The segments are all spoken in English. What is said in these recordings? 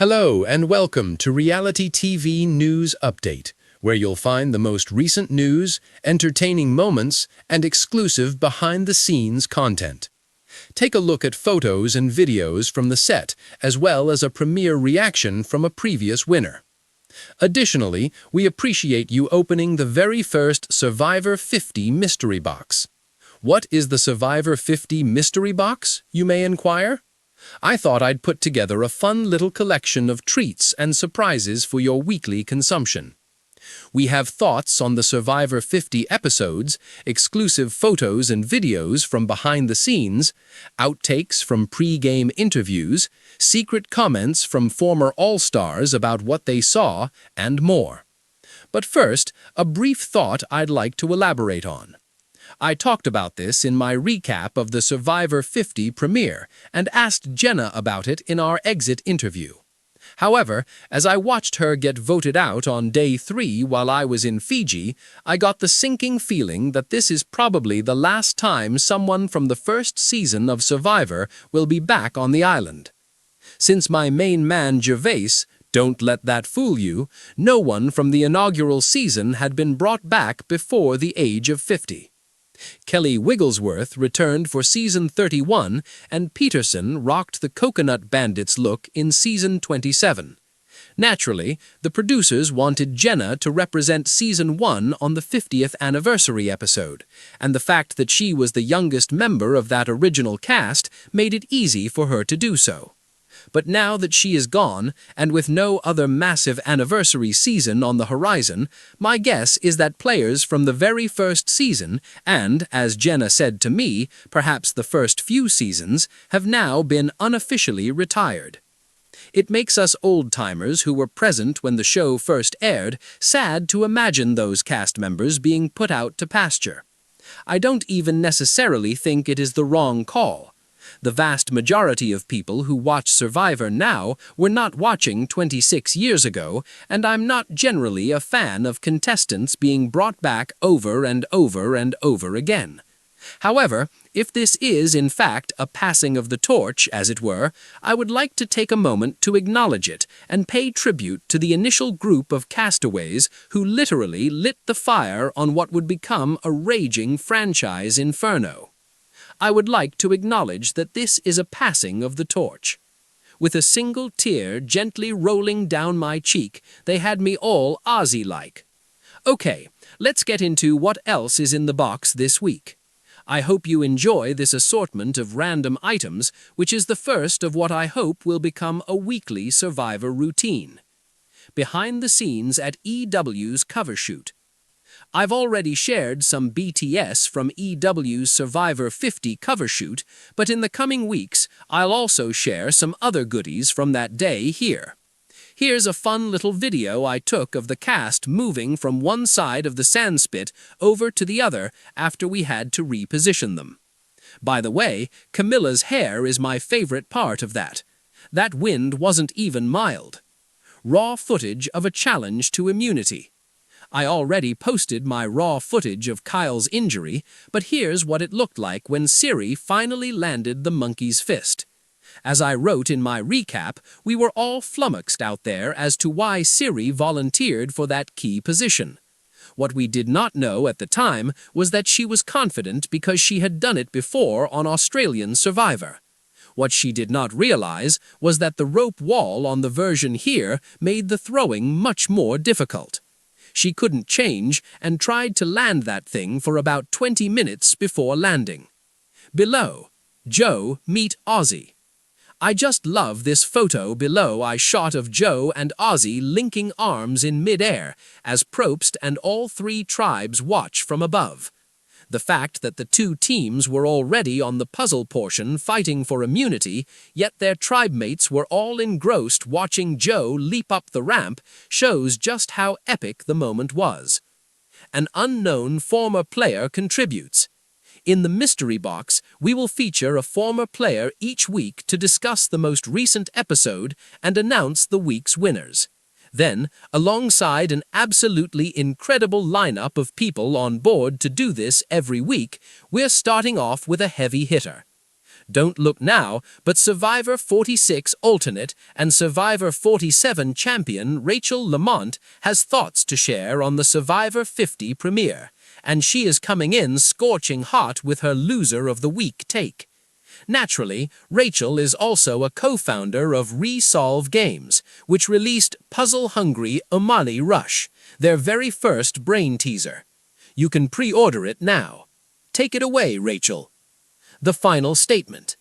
Hello and welcome to Reality TV News Update, where you'll find the most recent news, entertaining moments, and exclusive behind-the-scenes content. Take a look at photos and videos from the set, as well as a premiere reaction from a previous winner. Additionally, we appreciate you opening the very first Survivor 50 mystery box. What is the Survivor 50 mystery box, you may inquire? I thought I'd put together a fun little collection of treats and surprises for your weekly consumption. We have thoughts on the Survivor 50 episodes, exclusive photos and videos from behind the scenes, outtakes from pre-game interviews, secret comments from former All-Stars about what they saw, and more. But first, a brief thought I'd like to elaborate on. I talked about this in my recap of the Survivor 50 premiere and asked Jenna about it in our exit interview. However, as I watched her get voted out on day 3 while I was in Fiji, I got the sinking feeling that this is probably the last time someone from the first season of Survivor will be back on the island. Since my main man Gervais, don't let that fool you, no one from the inaugural season had been brought back before the age of 50. Kelly Wigglesworth returned for Season 31, and Peterson rocked the Coconut Bandits look in Season 27. Naturally, the producers wanted Jenna to represent Season 1 on the 50th anniversary episode, and the fact that she was the youngest member of that original cast made it easy for her to do so. But now that she is gone, and with no other massive anniversary season on the horizon, my guess is that players from the very first season, and, as Jenna said to me, perhaps the first few seasons, have now been unofficially retired. It makes us old-timers who were present when the show first aired sad to imagine those cast members being put out to pasture. I don't even necessarily think it is the wrong call. The vast majority of people who watch Survivor now were not watching 26 years ago, and I'm not generally a fan of contestants being brought back over and over and over again. However, if this is in fact a passing of the torch, as it were, I would like to take a moment to acknowledge it and pay tribute to the initial group of castaways who literally lit the fire on what would become a raging franchise inferno. I would like to acknowledge that this is a passing of the torch. With a single tear gently rolling down my cheek, they had me all Ozzy-like. Okay, let's get into what else is in the box this week. I hope you enjoy this assortment of random items, which is the first of what I hope will become a weekly Survivor routine. Behind the scenes at EW's cover shoot. I've already shared some BTS from EW's Survivor 50 cover shoot, but in the coming weeks, I'll also share some other goodies from that day here. Here's a fun little video I took of the cast moving from one side of the sandspit over to the other after we had to reposition them. By the way, Camilla's hair is my favorite part of that. That wind wasn't even mild. Raw footage of a challenge to immunity. I already posted my raw footage of Kyle's injury, but here's what it looked like when Siri finally landed the monkey's fist. As I wrote in my recap, we were all flummoxed out there as to why Siri volunteered for that key position. What we did not know at the time was that she was confident because she had done it before on Australian Survivor. What she did not realize was that the rope wall on the version here made the throwing much more difficult. She couldn't change and tried to land that thing for about 20 minutes before landing. Below, Joe meet Ozzy. I just love this photo below I shot of Joe and Ozzy linking arms in mid-air as Probst and all 3 tribes watch from above. The fact that the 2 teams were already on the puzzle portion fighting for immunity, yet their tribe mates were all engrossed watching Joe leap up the ramp, shows just how epic the moment was. An unknown former player contributes. In the mystery box, we will feature a former player each week to discuss the most recent episode and announce the week's winners. Then, alongside an absolutely incredible lineup of people on board to do this every week, we're starting off with a heavy hitter. Don't look now, but Survivor 46 alternate and Survivor 47 champion Rachel Lamont has thoughts to share on the Survivor 50 premiere, and she is coming in scorching hot with her Loser of the Week take. Naturally, Rachel is also a co-founder of Resolve Games, which released puzzle-hungry Omali Rush, their very first brain teaser. You can pre-order it now. Take it away, Rachel. The final statement.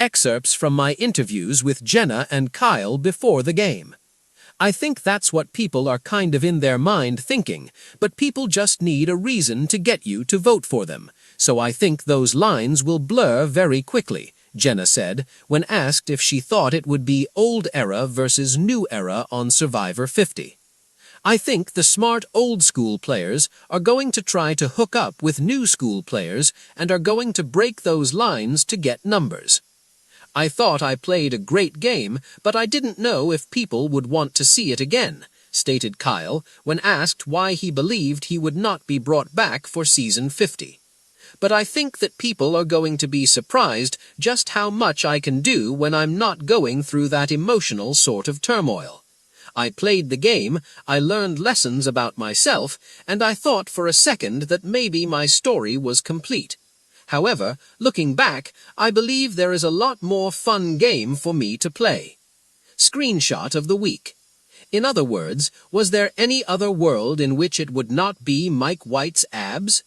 Excerpts from my interviews with Jenna and Kyle before the game. I think that's what people are kind of in their mind thinking, but people just need a reason to get you to vote for them. So I think those lines will blur very quickly, Jenna said, when asked if she thought it would be old era versus new era on Survivor 50. I think the smart old-school players are going to try to hook up with new-school players and are going to break those lines to get numbers. I thought I played a great game, but I didn't know if people would want to see it again, stated Kyle when asked why he believed he would not be brought back for Season 50. But I think that people are going to be surprised just how much I can do when I'm not going through that emotional sort of turmoil. I played the game, I learned lessons about myself, and I thought for a second that maybe my story was complete. However, looking back, I believe there is a lot more fun game for me to play. Screenshot of the week. In other words, was there any other world in which it would not be Mike White's abs?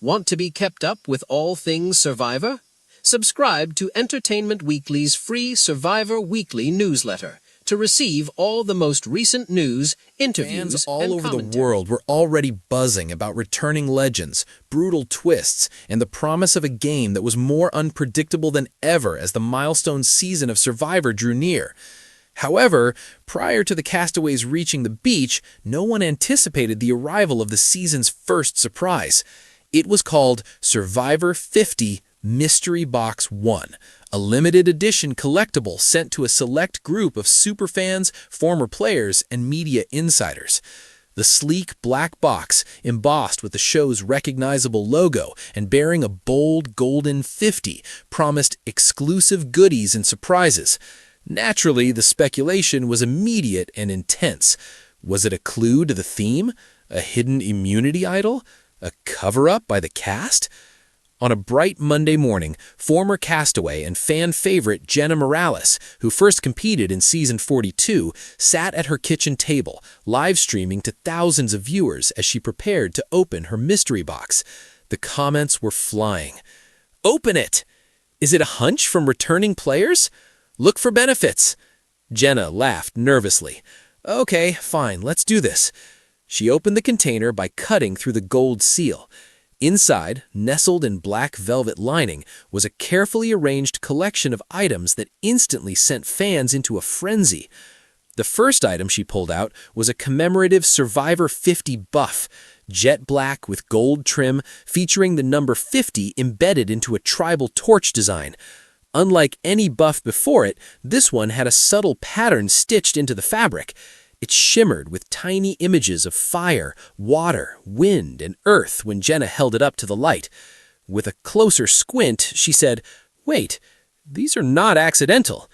Want to be kept up with all things Survivor? Subscribe to Entertainment Weekly's free Survivor Weekly newsletter to receive all the most recent news, interviews, Fans all and over commentary. the world were already buzzing about returning legends, brutal twists, and the promise of a game that was more unpredictable than ever as the milestone season of Survivor drew near. However, prior to the castaways reaching the beach, no one anticipated the arrival of the season's first surprise. It was called Survivor 50 Mystery Box 1, a limited edition collectible sent to a select group of superfans, former players, and media insiders. The sleek black box, embossed with the show's recognizable logo and bearing a bold golden 50, promised exclusive goodies and surprises. Naturally, the speculation was immediate and intense. Was it a clue to the theme? A hidden immunity idol? A cover-up by the cast? On a bright Monday morning, former castaway and fan favorite Jenna Morales, who first competed in Season 42, sat at her kitchen table, live streaming to thousands of viewers as she prepared to open her mystery box. The comments were flying. Open it! Is it a hunch from returning players? Look for benefits. Jenna laughed nervously. Okay, fine, let's do this. She opened the container by cutting through the gold seal. Inside, nestled in black velvet lining, was a carefully arranged collection of items that instantly sent fans into a frenzy. The first item she pulled out was a commemorative Survivor 50 buff, jet black with gold trim, featuring the number 50 embedded into a tribal torch design. Unlike any buff before it, this one had a subtle pattern stitched into the fabric. It shimmered with tiny images of fire, water, wind, and earth when Jenna held it up to the light. With a closer squint, she said, "Wait, these are not accidental."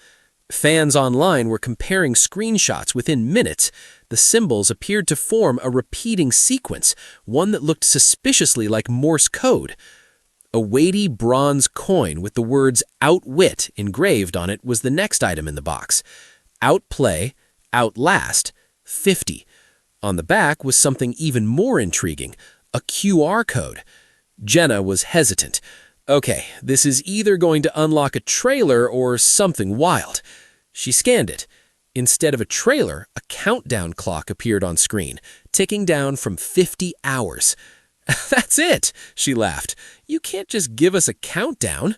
Fans online were comparing screenshots within minutes. The symbols appeared to form a repeating sequence, one that looked suspiciously like Morse code. A weighty bronze coin with the words "Outwit" engraved on it was the next item in the box. Outplay, Outlast, 50. On the back was something even more intriguing, a QR code. Jenna was hesitant. Okay, this is either going to unlock a trailer or something wild. She scanned it. Instead of a trailer, a countdown clock appeared on screen, ticking down from 50 hours. That's it, she laughed. You can't just give us a countdown.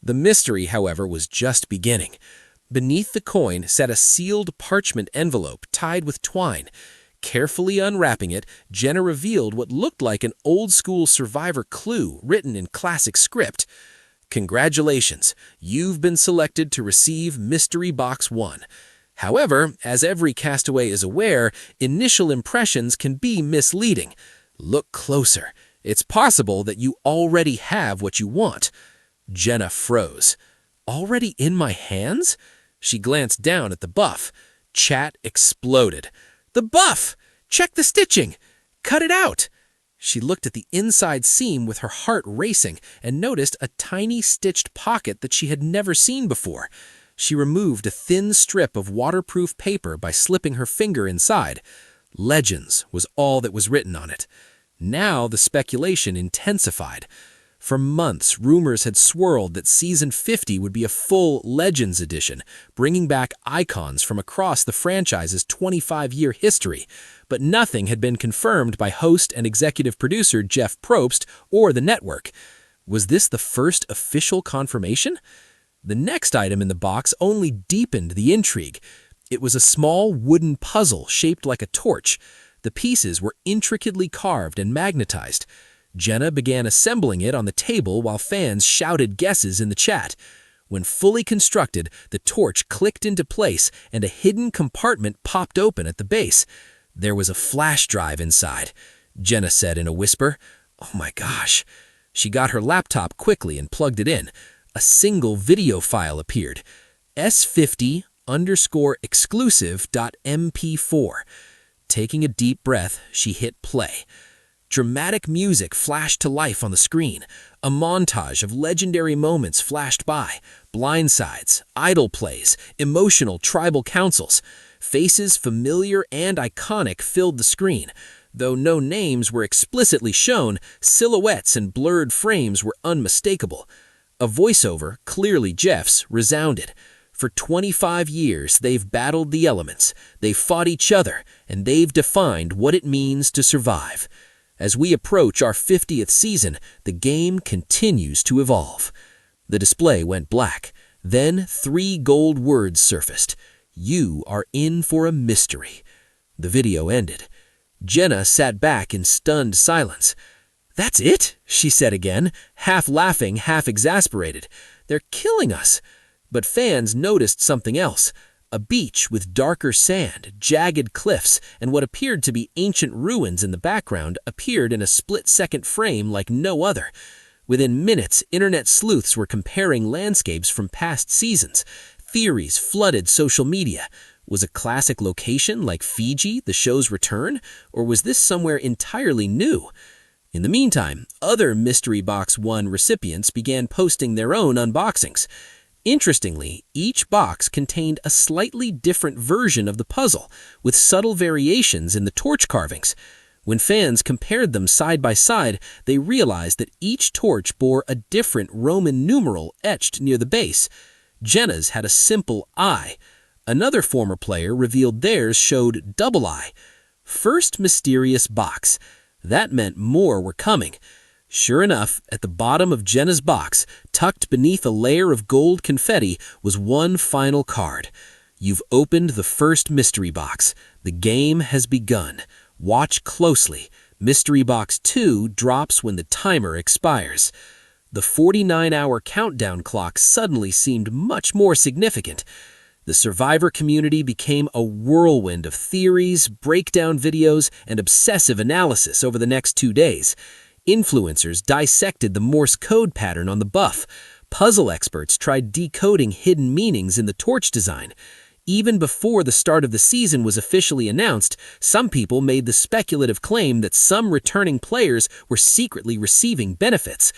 The mystery, however, was just beginning. Beneath the coin sat a sealed parchment envelope tied with twine. Carefully unwrapping it, Jenna revealed what looked like an old-school Survivor clue written in classic script. Congratulations, you've been selected to receive Mystery Box 1. However, as every castaway is aware, initial impressions can be misleading. Look closer. It's possible that you already have what you want. Jenna froze. Already in my hands? She glanced down at the buff. Chat exploded. The buff! Check the stitching! Cut it out! She looked at the inside seam with her heart racing and noticed a tiny stitched pocket that she had never seen before. She removed a thin strip of waterproof paper by slipping her finger inside. Legends was all that was written on it. Now the speculation intensified. For months, rumors had swirled that Season 50 would be a full Legends edition, bringing back icons from across the franchise's 25-year history. But nothing had been confirmed by host and executive producer Jeff Probst or the network. Was this the first official confirmation? The next item in the box only deepened the intrigue. It was a small wooden puzzle shaped like a torch. The pieces were intricately carved and magnetized. Jenna began assembling it on the table while fans shouted guesses in the chat. When fully constructed, the torch clicked into place and a hidden compartment popped open at the base. There was a flash drive inside, Jenna said in a whisper. Oh my gosh. She got her laptop quickly and plugged it in. A single video file appeared. S50_exclusive.mp4. Taking a deep breath, she hit play. Dramatic music flashed to life on the screen. A montage of legendary moments flashed by. Blindsides, idol plays, emotional tribal councils. Faces familiar and iconic filled the screen. Though no names were explicitly shown, silhouettes and blurred frames were unmistakable. A voiceover, clearly Jeff's, resounded. For 25 years, they've battled the elements. They've fought each other, and they've defined what it means to survive. As we approach our 50th season, the game continues to evolve. The display went black. Then 3 gold words surfaced. You are in for a mystery. The video ended. Jenna sat back in stunned silence. That's it, she said again, half laughing, half exasperated. They're killing us. But fans noticed something else. A beach with darker sand, jagged cliffs, and what appeared to be ancient ruins in the background appeared in a split-second frame like no other. Within minutes, internet sleuths were comparing landscapes from past seasons. Theories flooded social media. Was a classic location like Fiji the show's return, or was this somewhere entirely new? In the meantime, other Mystery Box 1 recipients began posting their own unboxings. Interestingly, each box contained a slightly different version of the puzzle, with subtle variations in the torch carvings. When fans compared them side by side, they realized that each torch bore a different Roman numeral etched near the base. Jenna's had a simple I. Another former player revealed theirs showed double I. First mysterious box. That meant more were coming. Sure enough, at the bottom of Jenna's box, tucked beneath a layer of gold confetti, was one final card. You've opened the first mystery box. The game has begun. Watch closely. Mystery Box 2 drops when the timer expires. The 49-hour countdown clock suddenly seemed much more significant. The Survivor community became a whirlwind of theories, breakdown videos, and obsessive analysis over the next 2 days. Influencers dissected the Morse code pattern on the buff. Puzzle experts tried decoding hidden meanings in the torch design. Even before the start of the season was officially announced, some people made the speculative claim that some returning players were secretly receiving benefits.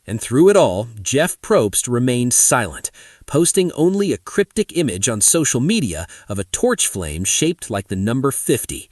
And through it all, Jeff Probst remained silent, posting only a cryptic image on social media of a torch flame shaped like the number 50.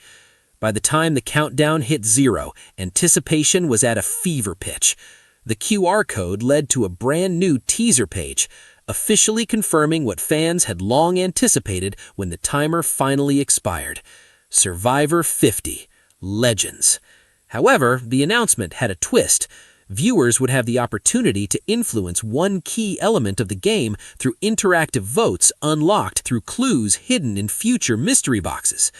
By the time the countdown hit 0, anticipation was at a fever pitch. The QR code led to a brand new teaser page, officially confirming what fans had long anticipated when the timer finally expired. Survivor 50. Legends. However, the announcement had a twist. Viewers would have the opportunity to influence one key element of the game through interactive votes unlocked through clues hidden in future mystery boxes.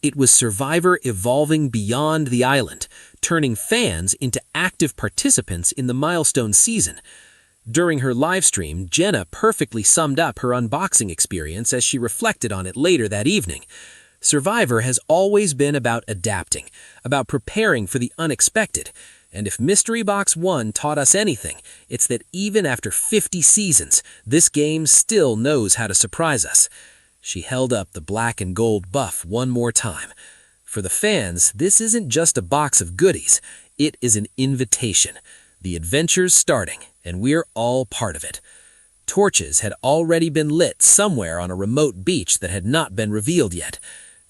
It was Survivor evolving beyond the island, turning fans into active participants in the milestone season. During her livestream, Jenna perfectly summed up her unboxing experience as she reflected on it later that evening. Survivor has always been about adapting, about preparing for the unexpected. And if Mystery Box 1 taught us anything, it's that even after 50 seasons, this game still knows how to surprise us. She held up the black and gold buff one more time. For the fans, this isn't just a box of goodies. It is an invitation. The adventure's starting, and we're all part of it. Torches had already been lit somewhere on a remote beach that had not been revealed yet.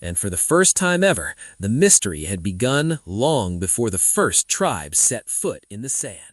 And for the first time ever, the mystery had begun long before the first tribe set foot in the sand.